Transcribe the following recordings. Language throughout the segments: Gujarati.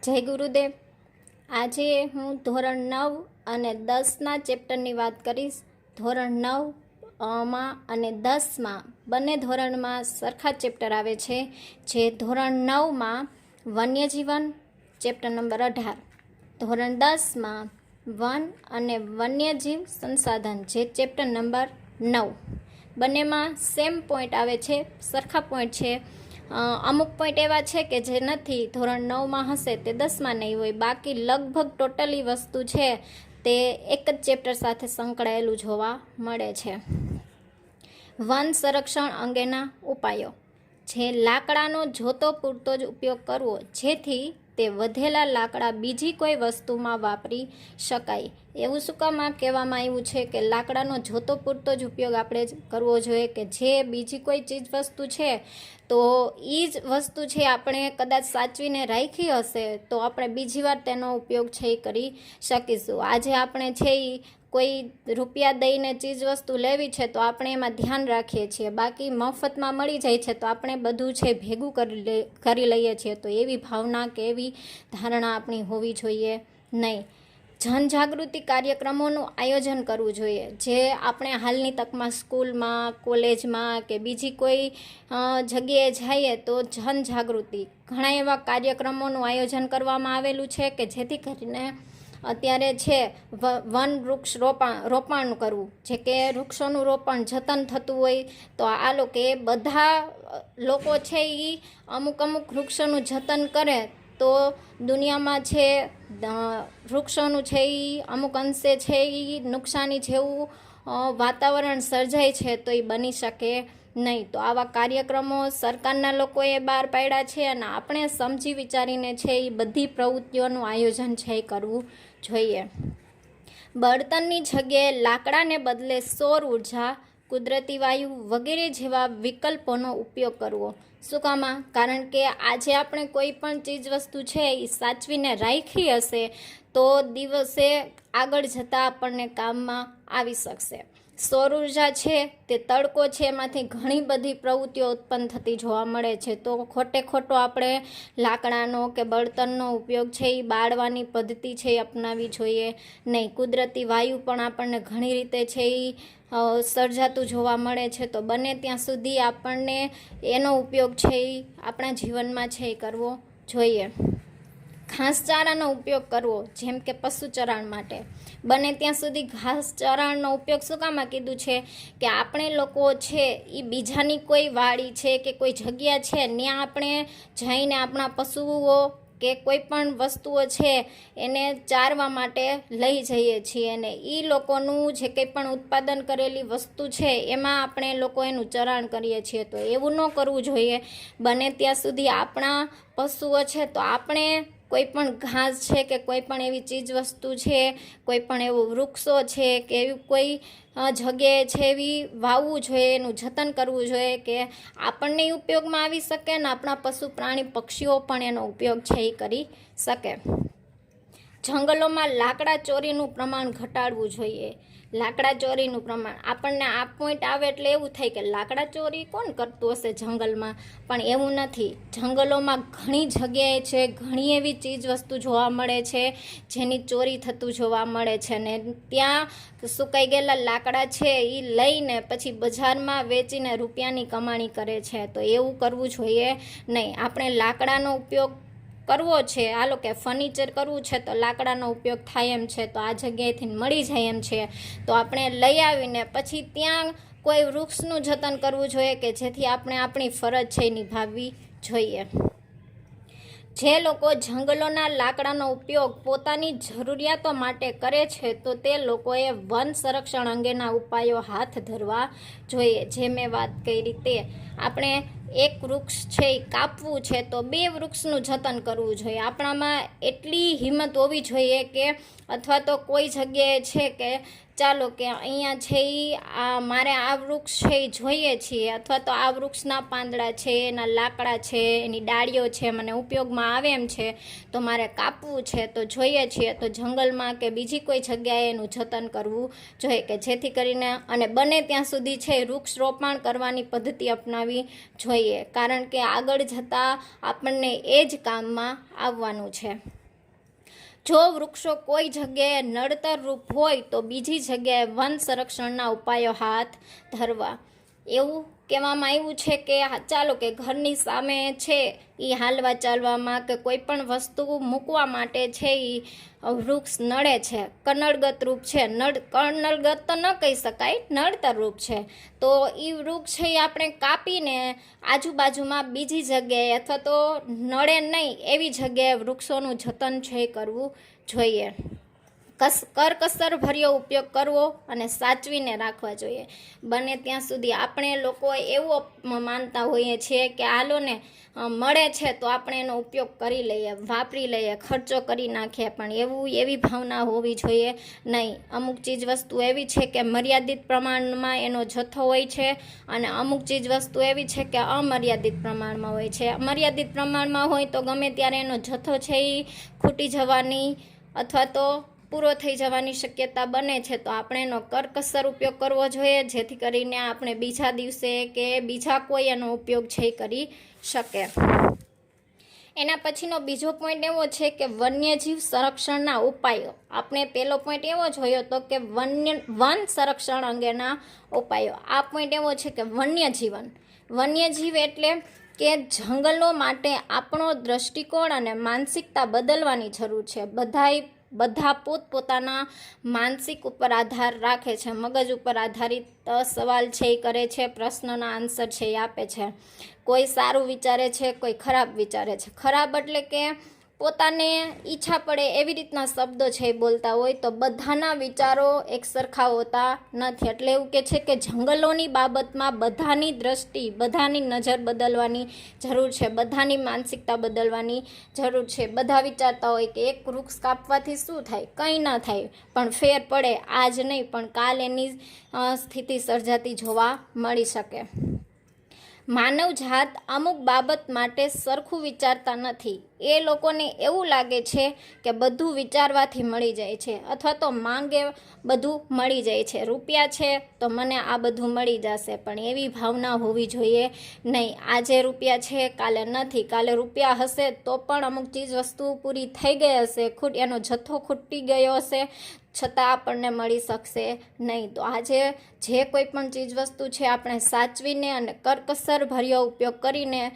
જય ગુરુદેવ। આજે હું ધોરણ 9 અને 10ના ચેપ્ટરની વાત કરીશ। ધોરણ 9 માં અને 10માં બંને ધોરણમાં સરખા ચેપ્ટર આવે છે। જે ધોરણ 9માં વન્યજીવન ચેપ્ટર નંબર 18, ધોરણ 10માં વન અને વન્યજીવ સંસાધન જે ચેપ્ટર નંબર 9, બંનેમાં સેમ પોઈન્ટ આવે છે, સરખા પોઈન્ટ છે। અમુક પોઈન્ટ એવા છે કે જે નથી ધોરણ 9માં હશે તે 10માં નહીં હોય, બાકી લગભગ ટોટલી વસ્તુ છે તે એક જ ચેપ્ટર સાથે સંકળાયેલું જોવા મળે છે। વન સંરક્ષણ અંગેના ઉપાયો, જે લાકડાનો જોતો પૂરતો જ ઉપયોગ કરવો જેથી તે વધેલા લાકડા બીજી કોઈ વસ્તુમાં વાપરી શકાય। એવું શું કામ કહેવામાં આવ્યું છે કે લાકડાનો જોતો પૂરતો જ ઉપયોગ આપણે કરવો જોઈએ, કે જે બીજી કોઈ ચીજ વસ્તુ છે તો એ જ વસ્તુ છે આપણે કદાચ સાચવીને રાખી હશે તો આપણે બીજી વાર તેનો ઉપયોગ છે એ કરી શકીશું। આજે આપણે છે એ કોઈ રૂપિયા દઈને ચીજ વસ્તુ લેવી છે તો આપણે એમાં ધ્યાન રાખીએ છીએ, બાકી મફતમાં મળી જાય છે તો આપણે બધું છે ભેગું કરી લઈએ છીએ। તો એવી ભાવના કે એવી ધારણા આપણી હોવી જોઈએ નહીં। જનજાગૃતિ કાર્યક્રમોનું આયોજન કરવું જોઈએ, જે આપણે હાલની તકમાં સ્કૂલમાં, કોલેજમાં કે બીજી કોઈ જગ્યાએ જઈએ તો જનજાગૃતિ ઘણા એવા કાર્યક્રમોનું આયોજન કરવામાં આવેલું છે કે જેથી કરીને અત્યારે છે વન વૃક્ષ રોપણ કરવું, જે કે વૃક્ષોનું રોપણ જતન થતું હોય તો આ લોકો બધા લોકો છે એ અમુક વૃક્ષોનું જતન કરે તો દુનિયામાં છે વૃક્ષોનું છે એ અમુક અંશે છે એ નુકસાની જેવું વાતાવરણ સર્જાય છે તો એ બની શકે નહીં। તો આવા કાર્યક્રમો સરકારના લોકોએ બહાર પાડ્યા છે અને આપણે સમજી વિચારીને છે એ બધી પ્રવૃત્તિઓનું આયોજન છે એ કરવું જોઈએ। બળતણની જગ્યાએ લાકડાને બદલે સૌર ઉર્જા, કુદરતી વાયુ વગેરે જેવા વિકલ્પોનો ઉપયોગ કરવો। શું કામ? કારણ કે આજે આપણે કોઈ પણ ચીજ વસ્તુ છે એ સાચવીને રાખી હશે તો દિવસે આગળ જતાં આપણને કામમાં આવી શકશે। સૌર ઉર્જા છે તે તડકો છે એમાંથી ઘણી બધી પ્રવૃત્તિઓ ઉત્પન્ન થતી જોવા મળે છે, તો ખોટો આપણે લાકડાનો કે બળતણનો ઉપયોગ છે એ બાળવાની પદ્ધતિ છે એ અપનાવી જોઈએ નહીં। કુદરતી વાયુ પણ આપણને ઘણી રીતે છે એ સર્જાતું જોવા મળે છે, તો બને ત્યાં સુધી આપણને એનો ઉપયોગ છે એ આપણા જીવનમાં છે એ કરવો જોઈએ। ઘાસચારાનો ઉપયોગ કરવો, જેમ કે પશુ ચરાણ માટે બને ત્યાં સુધી ઘાસચારાનો ઉપયોગ શું કામ કીધું છે કે આપણે લોકો છે એ બીજાની કોઈ વાડી છે કે કોઈ જગ્યા છે ત્યાં આપણે જઈને આપણા પશુઓ કે કોઈ પણ વસ્તુઓ છે એને ચારવા માટે લઈ જઈએ છીએ અને એ લોકોનું જે કંઈ પણ ઉત્પાદન કરેલી વસ્તુ છે એમાં આપણે લોકો એનું ચરાણ કરીએ છીએ, તો એવું ન કરવું જોઈએ। બને ત્યાં સુધી આપણા પશુઓ છે તો આપણે કોઈ પણ ઘાસ છે કે કોઈ પણ એવી ચીજ વસ્તુ છે, કોઈ પણ એવું વૃક્ષો છે કે એવી કોઈ જગ્યાએ છે એવી વાવવું જોઈએ, એનું જતન કરવું જોઈએ કે આપણને ઉપયોગમાં આવી શકે ને આપણા પશુ પ્રાણી પક્ષીઓ પણ એનો ઉપયોગ છે એ કરી શકે। જંગલોમાં લાકડા ચોરીનું પ્રમાણ ઘટાડવું જોઈએ। લાકડા ચોરીનું પ્રમાણ આપણને આ પોઈન્ટ આવે એટલે એવું થાય કે લાકડા ચોરી કોણ કરતું હશે જંગલમાં, પણ એવું નથી। જંગલોમાં ઘણી જગ્યાએ છે ઘણી એવી ચીજ વસ્તુ જોવા મળે છે જેની ચોરી થતું જોવા મળે છે ને ત્યાં સુકાઈ ગયેલા લાકડા છે એ લઈને પછી બજારમાં વેચીને રૂપિયાની કમાણી કરે છે, તો એવું કરવું જોઈએ નહીં। આપણે લાકડાનો ઉપયોગ કરવો છે, હાલો કે ફર્નિચર કરવું છે તો લાકડાનો ઉપયોગ થાય એમ છે, તો આ જગ્યાએથી મળી જાય એમ છે તો આપણે લઈ આવીને પછી ત્યાં કોઈ વૃક્ષનું જતન કરવું જોઈએ કે જેથી આપણે આપણી ફરજ છે નિભાવવી જોઈએ। જે લોકો જંગલોના લાકડાનો ઉપયોગ પોતાની જરૂરિયાતો માટે કરે છે તો તે લોકોએ વન સંરક્ષણ અંગેના ઉપાયો હાથ ધરવા જોઈએ। જે મેં વાત કરી તે આપણે એક વૃક્ષ છે એ કાપવું છે તો 2 વૃક્ષનું જતન કરવું જોઈએ। આપણામાં એટલી હિંમત હોવી જોઈએ કે અથવા તો કોઈ જગ્યાએ છે કે ચાલો કે અહીંયા છે મારે આ વૃક્ષ છે એ જોઈએ છીએ, અથવા તો આ વૃક્ષના પાંદડા છે, એના લાકડા છે, એની ડાળીઓ છે, મને ઉપયોગમાં આવે એમ છે, તો મારે કાપવું છે, તો જોઈએ છીએ તો જંગલમાં કે બીજી કોઈ જગ્યાએ એનું જતન કરવું જોઈએ, કે જેથી કરીને અને બને ત્યાં સુધી છે વૃક્ષ રોપણ કરવાની પદ્ધતિ અપનાવી જોઈએ, કારણ કે આગળ જતાં આપણને એ જ કામમાં આવવાનું છે. જો વૃક્ષો કોઈ જગ્યાએ નડતર રૂપ હોય તો બીજી જગ્યાએ વન સંરક્ષણના ઉપાયો હાથ ધરવા. એવું કહેવામાં આવ્યું છે કે ચાલો કે ઘરની સામે છે એ હાલવા ચાલવામાં કે કોઈ પણ વસ્તુ મૂકવા માટે છે એ વૃક્ષ નડે છે, કનડગત રૂપ છે, કનડગત તો ન કહી શકાય, નડતર રૂપ છે, તો એ વૃક્ષ છે એ આપણે કાપીને આજુબાજુમાં બીજી જગ્યાએ અથવા તો નડે નહીં એવી જગ્યાએ વૃક્ષોનું જતન છે કરવું જોઈએ. કરકસર ભર્યો ઉપયોગ કરવો અને સાચવીને રાખવા જોઈએ. બને ત્યાં સુધી આપણે લોકો એવું માનતા હોઈએ છીએ કે હાલોને મળે છે તો આપણે એનો ઉપયોગ કરી લઈએ, વાપરી લઈએ, ખર્ચો કરી નાખીએ, પણ એવી ભાવના હોવી જોઈએ નહીં. અમુક ચીજ વસ્તુ એવી છે કે મર્યાદિત પ્રમાણમાં એનો જથ્થો હોય છે અને અમુક ચીજ વસ્તુ એવી છે કે અમર્યાદિત પ્રમાણમાં હોય છે. મર્યાદિત પ્રમાણમાં હોય તો ગમે ત્યારે એનો જથ્થો છે એ ખૂટી જવાની અથવા તો પૂરો થઈ જવાની શક્યતા બને છે, તો આપણે એનો કરકસર ઉપયોગ કરવો જોઈએ, જેથી કરીને આપણે બીજા દિવસે કે બીજા કોઈ એનો ઉપયોગ છે કરી શકે. એના પછીનો બીજો પોઈન્ટ એવો છે કે વન્યજીવ સંરક્ષણના ઉપાયો. આપણે પહેલો પોઈન્ટ એવો જોયો હતો કે વન સંરક્ષણ અંગેના ઉપાયો. આ પોઈન્ટ એવો છે કે વન્યજીવ એટલે કે જંગલો માટે આપણો દ્રષ્ટિકોણ અને માનસિકતા બદલવાની જરૂર છે. બધા પોતપોતાના માનસિક ઉપર આધાર રાખે છે, મગજ ઉપર આધારિત સવાલ છે એ કરે છે, પ્રશ્નના આન્સર છે એ આપે છે. કોઈ સારું વિચારે છે, કોઈ ખરાબ વિચારે છે. ખરાબ એટલે કે પોતાને ઈચ્છા પડે એવી રીતના શબ્દો છે એ બોલતા હોય, તો બધાના વિચારો એક સરખા હોતા નથી. એટલે એવું કે છે કે જંગલોની બાબતમાં બધાની દ્રષ્ટિ, બધાની નજર બદલવાની જરૂર છે, બધાની માનસિકતા બદલવાની જરૂર છે. બધા વિચારતા હોય કે એક વૃક્ષ કાપવાથી શું થાય, કંઈ ન થાય, પણ ફેર પડે આજ નહીં પણ કાલ એની સ્થિતિ સર્જાતી જોવા મળી શકે. માનવ જાત અમુક બાબત માટે સરખું વિચારતા નથી. એ લોકોને એવું લાગે છે કે બધું વિચારવાથી મળી જાય છે, અથવા તો માંગે બધું મળી જાય છે. રૂપિયા છે તો મને આ બધું મળી જશે, પણ એવી ભાવના હોવી જોઈએ નહીં. આજે રૂપિયા છે કાલે નથી, કાલે રૂપિયા હશે તો પણ અમુક ચીજ વસ્તુ પૂરી થઈ ગઈ હશે, એનો જથ્થો ખૂટી ગયો હશે, છતાં આપણને મળી શકશે નહીં. તો આજે જે કોઈ પણ ચીજ વસ્તુ છે આપણે સાચવીને અને કરકસર ભર્યો ઉપયોગ કરીને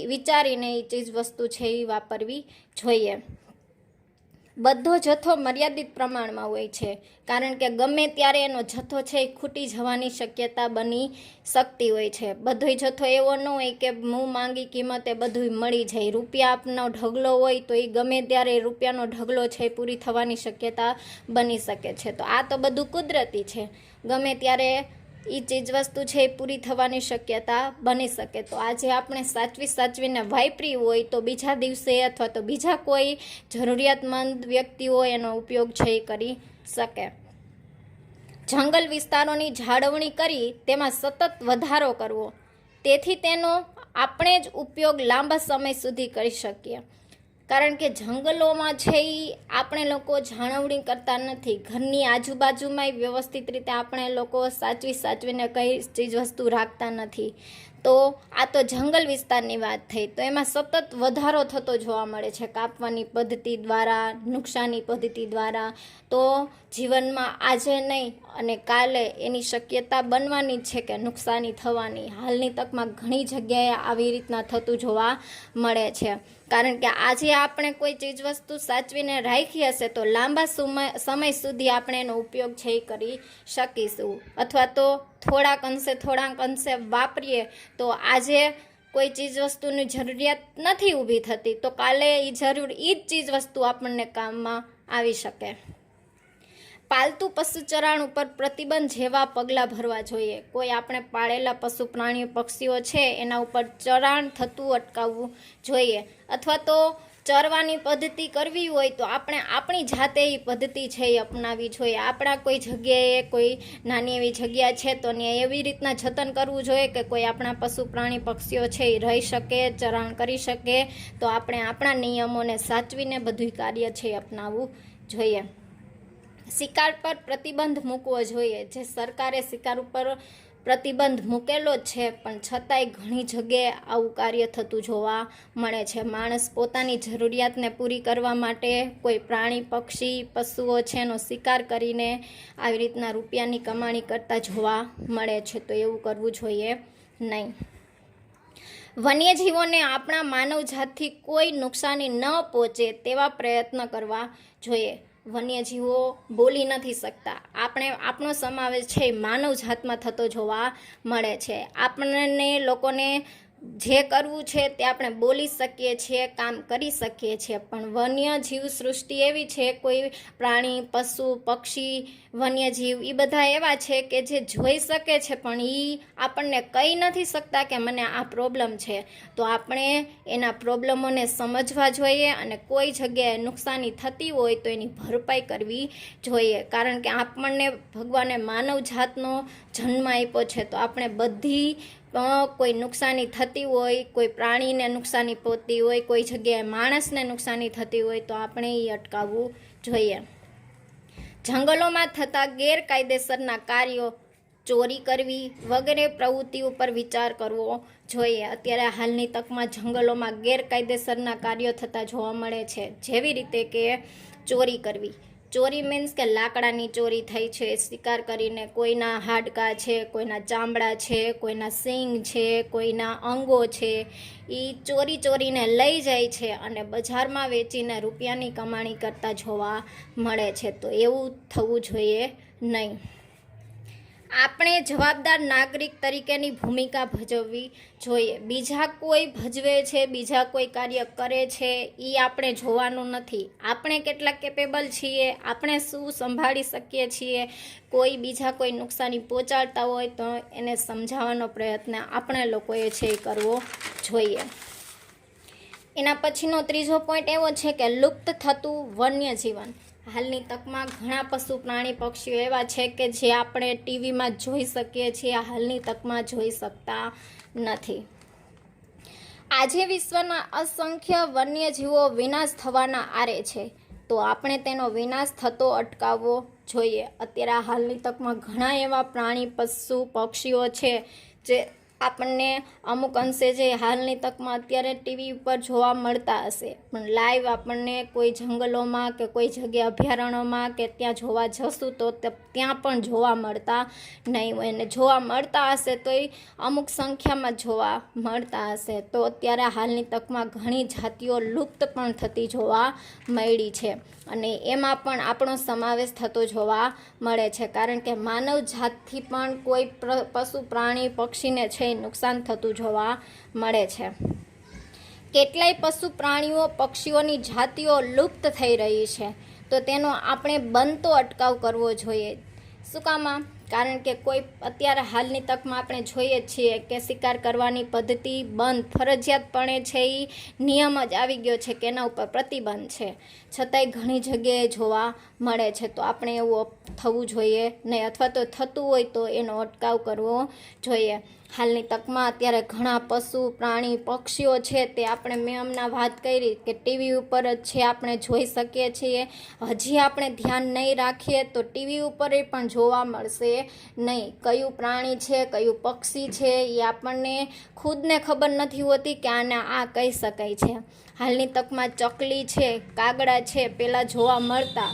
વિચારીને એ ચીજ વસ્તુ છે એ વાપરવી જોઈએ. બધો જથ્થો મર્યાદિત પ્રમાણમાં હોય છે, કારણ કે ગમે ત્યારે એનો જથ્થો છે એ ખૂટી જવાની શક્યતા બની શકતી હોય છે. બધો જથ્થો એવો ન હોય કે હું માંગી કિંમતે બધું મળી જાય. રૂપિયા આપનો ઢગલો હોય તો એ ગમે ત્યારે રૂપિયાનો ઢગલો છે પૂરી થવાની શક્યતા બની શકે છે. તો આ તો બધું કુદરતી છે, ગમે ત્યારે એ ચીજ વસ્તુ છે એ પૂરી થવાની શક્યતા બની શકે. તો આજે આપણે સાચવીને વાપરી હોય તો બીજા દિવસે અથવા તો બીજા કોઈ જરૂરિયાતમંદ વ્યક્તિ હોય એનો ઉપયોગ છે એ કરી શકે. જંગલ વિસ્તારોની જાળવણી કરી તેમાં સતત વધારો કરવો, તેથી તેનો આપણે જ ઉપયોગ લાંબા સમય સુધી કરી શકીએ. કારણ કે જંગલોમાં છે એ આપણે લોકો જાળવણી કરતા નથી. ઘરની આજુબાજુમાં વ્યવસ્થિત રીતે આપણે લોકો સાચવીને કઈ ચીજ વસ્તુ રાખતા નથી. તો આ તો જંગલ વિસ્તારની વાત થઈ, તો એમાં સતત વધારો થતો જોવા મળે છે કાપવાની પદ્ધતિ દ્વારા, નુકસાની પદ્ધતિ દ્વારા. તો જીવનમાં આજે નહીં અને કાલે એની શક્યતા બનવાની છે કે નુકસાની થવાની. હાલની તકમાં ઘણી જગ્યાએ આવી રીતના થતું જોવા મળે છે, કારણ કે આજે આપણે કોઈ ચીજ વસ્તુ સાચવીને રાખી હશે તો લાંબા સમય સુધી આપણે એનો ઉપયોગ છે એ કરી શકીશું, અથવા તો થોડાક અંશે વાપરીએ તો આજે કોઈ ચીજ વસ્તુની જરૂરિયાત નથી ઊભી થતી તો કાલે એ જ ચીજ વસ્તુ આપણને કામમાં આવી શકે. પાલતુ પશુ ચરાણ ઉપર પ્રતિબંધ જેવા પગલાં ભરવા જોઈએ. કોઈ આપણે પાળેલા પશુ પ્રાણીઓ પક્ષીઓ છે એના ઉપર ચરાણ થતું અટકાવવું જોઈએ, અથવા તો ચરવાની પદ્ધતિ કરવી હોય તો આપણે આપણી જાતે એ પદ્ધતિ છે એ અપનાવી જોઈએ. આપણા કોઈ જગ્યાએ કોઈ નાની એવી જગ્યા છે તો ત્યાં એવી રીતના જતન કરવું જોઈએ કે કોઈ આપણા પશુ પ્રાણી પક્ષીઓ છે એ રહી શકે, ચરાણ કરી શકે. તો આપણે આપણા નિયમોને સાચવીને બધું કાર્ય છે એ અપનાવવું જોઈએ. શિકાર પર પ્રતિબંધ મૂકવો જોઈએ. જે સરકારે શિકાર ઉપર પ્રતિબંધ મૂકેલો જ છે, પણ છતાંય ઘણી જગ્યાએ આવું કાર્ય થતું જોવા મળે છે. માણસ પોતાની જરૂરિયાતને પૂરી કરવા માટે કોઈ પ્રાણી પક્ષી પશુઓ છે એનો શિકાર કરીને આવી રીતના રૂપિયાની કમાણી કરતા જોવા મળે છે. તો એવું કરવું જોઈએ નહીં. વન્યજીવોને આપણા માનવજાતથી કોઈ નુકસાની ન પહોંચે તેવા પ્રયત્ન કરવા જોઈએ. વન્યજીવો બોલી નથી શકતા. આપણો સમાવેશ છે માનવજાતમાં થતો જોવા મળે છે. આપણને લોકોને જે કરવું છે તે આપણે બોલી શકીએ છીએ, કામ કરી શકીએ છીએ, પણ વન્યજીવ સૃષ્ટિ એવી છે, કોઈ પ્રાણી પશુ પક્ષી વન્યજીવ એ બધા એવા છે કે જે જોઈ શકે છે પણ એ આપણને કહી નથી શકતા કે મને આ પ્રોબ્લેમ છે. તો આપણે એના પ્રોબ્લેમોને સમજવા જોઈએ અને કોઈ જગ્યાએ નુકસાની થતી હોય તો એની ભરપાઈ કરવી જોઈએ. કારણ કે આપણને ભગવાને માનવ જાતનો જન્મ આપ્યો છે, તો આપણે બધી કોઈ નુકસાની થતી હોય, કોઈ પ્રાણીને નુકસાની પહોંચતી હોય, કોઈ જગ્યાએ માણસને નુકસાની થતી હોય તો આપણે એ અટકાવવું જોઈએ. જંગલોમાં થતા ગેરકાયદેસરના કાર્યો, ચોરી કરવી વગેરે પ્રવૃત્તિ ઉપર વિચાર કરવો જોઈએ. અત્યારે હાલની તકમાં જંગલોમાં ગેરકાયદેસરના કાર્યો થતા જોવા મળે છે. જેવી રીતે કે ચોરી કરવી. ચોરી મીન્સ કે લાકડાની ચોરી થઈ છે શિકાર કરીને. કોઈના હાડકાં છે, કોઈના ચામડા છે, કોઈના સિંગ છે, કોઈના અંગો છે, એ ચોરીને લઈ જાય છે અને બજારમાં વેચીને રૂપિયાની કમાણી કરતા જોવા મળે છે. તો એવું થવું જોઈએ નહીં. આપણે જવાબદાર નાગરિક તરીકેની ભૂમિકા ભજવવી જોઈએ. બીજા કોઈ ભજવે છે, બીજા કોઈ કાર્ય કરે છે એ આપણે જોવાનું નથી. આપણે કેટલા કેપેબલ છીએ, આપણે શું સંભાળી શકીએ છીએ. બીજા કોઈ નુકસાની પહોંચાડતા હોય તો એને સમજાવવાનો પ્રયત્ન આપણે લોકોએ છે એ કરવો જોઈએ. એના પછીનો ત્રીજો પોઈન્ટ એવો છે કે લુપ્ત થતું વન્યજીવન. હાલની તકમાં ઘણા પશુ પ્રાણી પક્ષીઓ એવા છે કે જે આપણે ટીવીમાં જોઈ શકીએ છીએ, હાલની તકમાં જોઈ શકતા નથી. આજે વિશ્વના અસંખ્ય વન્યજીવો વિનાશ થવાના આરે છે, તો આપણે તેનો વિનાશ થતો અટકાવવો જોઈએ. અત્યારે હાલની તકમાં ઘણા એવા પ્રાણી પશુ પક્ષીઓ છે જે આપણને અમુક અંશે જે હાલની તકમાં અત્યારે ટીવી ઉપર જોવા મળતા હશે, પણ લાઈવ આપણને કોઈ જંગલોમાં કે કોઈ જગ્યા અભયારણ્યોમાં કે ત્યાં જોવા જશું તો ત્યાં પણ જોવા મળતા નહીં હોય. અને જોવા મળતા હશે તો એ અમુક સંખ્યામાં જોવા મળતા હશે. તો અત્યારે હાલની તકમાં ઘણી જાતિઓ લુપ્ત પણ થતી જોવા મળી છે અને એમાં પણ આપણો સમાવેશ થતો જોવા મળે છે. કારણ કે માનવ જાતથી પણ કોઈ પશુ પ્રાણી પક્ષીને છે નુકસાન થતું જોવા મળે છે. કેટલાય પશુ પ્રાણીઓ પક્ષીઓની જાતિઓ લુપ્ત થઈ રહી છે, તો તેનો આપણે બનતો અટકાવ કરવો જોઈએ. શું કામ? કારણ કે કોઈ અત્યારે હાલની તકમાં આપણે જોઈએ છીએ કે શિકાર કરવાની પદ્ધતિ બંધ ફરજિયાતપણે છે, એ નિયમ જ આવી ગયો છે કે એના ઉપર પ્રતિબંધ છે, છતાંય ઘણી જગ્યાએ જોવા મળે છે. તો આપણે એવું થવું જોઈએ નહીં, અથવા તો થતું હોય તો એનો અટકાવ કરવો જોઈએ. હાલની તકમાં અત્યારે ઘણા પશુ પ્રાણી પક્ષીઓ છે તે મેં હમણાં વાત કરી કે ટીવી ઉપર જ છે આપણે જોઈ શકીએ છીએ. હજી આપણે ધ્યાન નહીં રાખીએ તો ટીવી ઉપર પણ જોવા મળશે નહીં. કયું પ્રાણી છે, કયું પક્ષી છે એ આપણને ખુદને ખબર નથી હોતી કે આને આ કહી શકાય છે. હાલની તકમાં ચકલી છે, કાગડા છે, પહેલાં જોવા મળતા,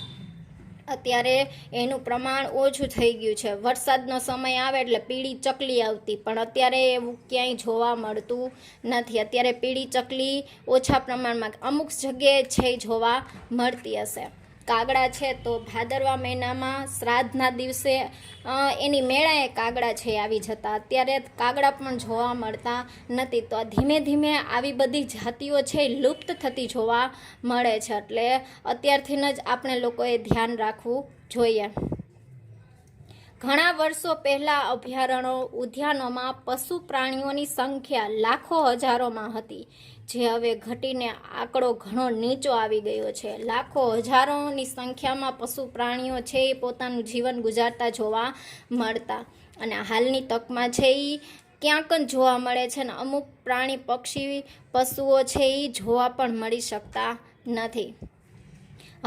અત્યારે એનું પ્રમાણ ઓછું થઈ ગયું છે. વરસાદનો સમય આવે એટલે પીળી ચકલી આવતી, પણ અત્યારે એવું ક્યાંય જોવા મળતું નથી. અત્યારે પીળી ચકલી ઓછા પ્રમાણમાં અમુક જગ્યાએ છે જોવા મળતી હશે. કાગડા છે તો ભાદરવા મહિનામાં શ્રાદ્ધના દિવસે એની મેળાએ કાગડા છે આવી જતા. અત્યારે કાગડા પણ જોવા મળતા નથી. તો ધીમે ધીમે આવી બધી જાતિઓ છે લુપ્ત થતી જોવા મળે છે. એટલે અત્યારથી જ આપણે લોકોએ ધ્યાન રાખવું જોઈએ. ઘણા વર્ષો પહેલા અભયારણ્યો ઉદ્યાનોમાં પશુ પ્રાણીઓની સંખ્યા લાખો હજારોમાં હતી, જે હવે ઘટીને આંકડો ઘણો નીચો આવી ગયો છે. લાખો હજારોની સંખ્યામાં પશુ પ્રાણીઓ છે એ પોતાનું જીવન ગુજારતા જોવા મળતા, અને હાલની તકમાં છે એ ક્યાંક જ જોવા મળે છે, અને અમુક પ્રાણી પક્ષી પશુઓ છે એ જોવા પણ મળી શકતા નથી.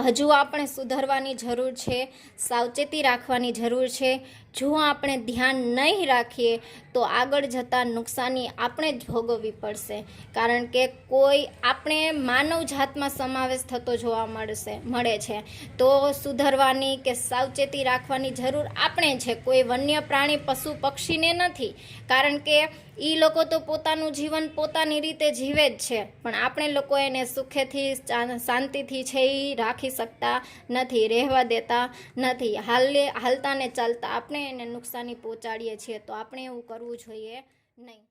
હજુ આપણે સુધરવાની જરૂર છે, સાવચેતી રાખવાની જરૂર છે. જો આપણે ધ્યાન નહીં રાખીએ તો આગળ જતાં નુકસાની આપણે જ ભોગવવી પડશે, કારણ કે આપણે માનવ જાતમાં સમાવેશ થતો જોવા મળે છે. તો સુધરવાની કે સાવચેતી રાખવાની જરૂર આપણે છે, કોઈ વન્ય પ્રાણી પશુ પક્ષીને નથી, કારણ કે એ લોકો તો પોતાનું જીવન પોતાની રીતે જીવે જ છે, પણ આપણે લોકો એને સુખેથી શાંતિથી છે એ રાખી શકતા નથી, રહેવા દેતા નથી. હાલતા ને ચાલતા આપણે એને નુકસાની પહોંચાડીએ છીએ, તો આપણે એવું કરવું જોઈએ નહીં.